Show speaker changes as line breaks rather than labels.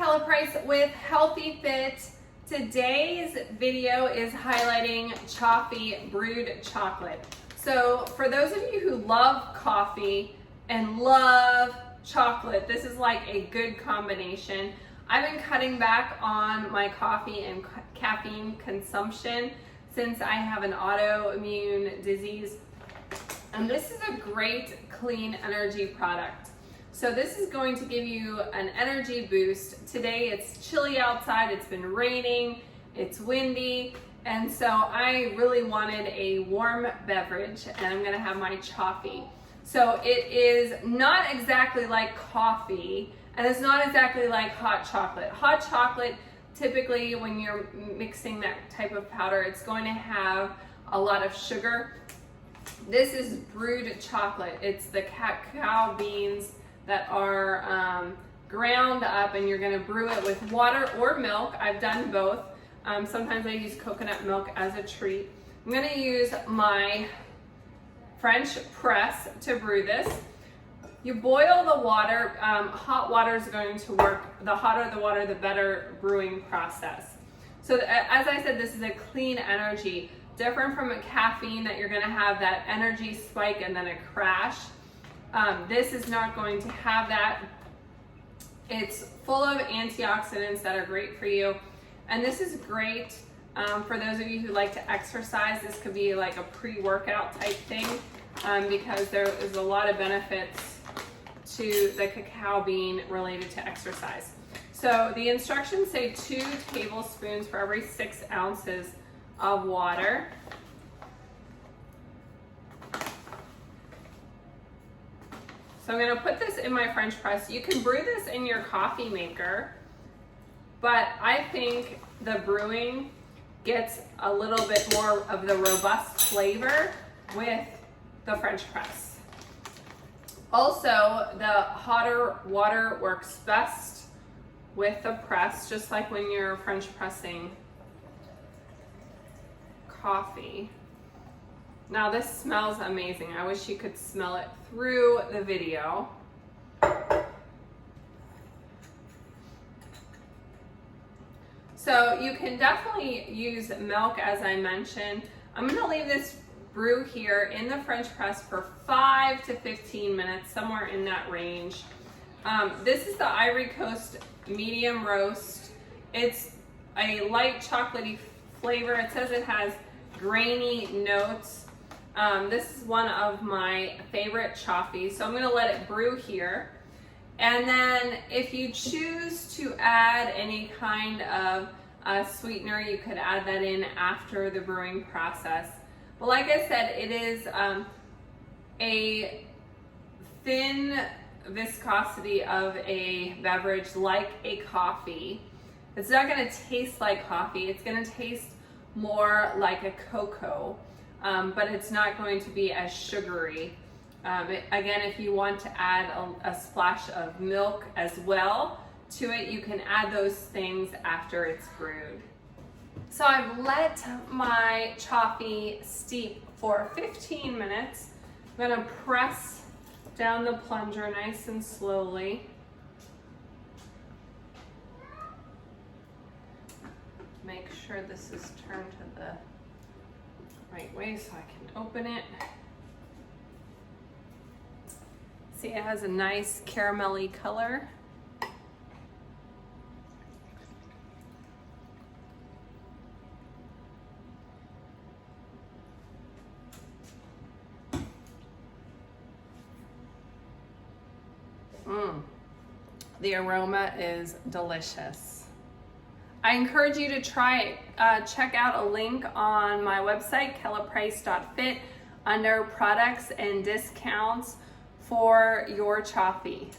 Kelly Price with Healthy Fit. Today's video is highlighting Choffy brewed chocolate. So for those of you who love coffee and love chocolate, this is like a good combination. I've been cutting back on my coffee and caffeine consumption since I have an autoimmune disease. And this is a great clean energy product. So this is going to give you an energy boost. Today it's chilly outside, it's been raining, it's windy, and so I really wanted a warm beverage, and I'm gonna have my Choffy. So it is not exactly like coffee, and it's not exactly like hot chocolate. Hot chocolate, typically when you're mixing that type of powder, it's going to have a lot of sugar. This is brewed chocolate. It's the cacao beans that are ground up, and you're gonna brew it with water or milk. I've done both. Sometimes I use coconut milk as a treat. I'm gonna use my French press to brew this. You boil the water. Hot water is going to work. The hotter the water, the better brewing process. So as I said, this is a clean energy, different from a caffeine that you're gonna have that energy spike and then a crash. This is not going to have that. It's full of antioxidants that are great for you. And this is great for those of you who like to exercise. This could be like a pre-workout type thing because there is a lot of benefits to the cacao bean related to exercise. So the instructions say 2 tablespoons for every 6 ounces of water. So I'm gonna put this in my French press. You can brew this in your coffee maker, but I think the brewing gets a little bit more of the robust flavor with the French press. Also, the hotter water works best with the press, just like when you're French pressing coffee. Now this smells amazing. I wish you could smell it through the video. So you can definitely use milk, as I mentioned. I'm gonna leave this brew here in the French press for 5 to 15 minutes, somewhere in that range. This is the Ivory Coast medium roast. It's a light chocolatey flavor. It says it has grainy notes. This is one of my favorite Choffy, so I'm gonna let it brew here. And then if you choose to add any kind of sweetener, you could add that in after the brewing process. But like I said, it is a thin viscosity of a beverage like a coffee. It's not gonna taste like coffee, it's gonna taste more like a cocoa. But it's not going to be as sugary. Again, if you want to add a splash of milk as well to it, you can add those things after it's brewed. So I've let my Choffy steep for 15 minutes. I'm gonna press down the plunger nice and slowly. Make sure this is turned to the right way so I can open it. See, it has a nice caramelly color. The aroma is delicious. I encourage you to try it. Check out a link on my website, kellyprice.fit, under products and discounts for your Choffy.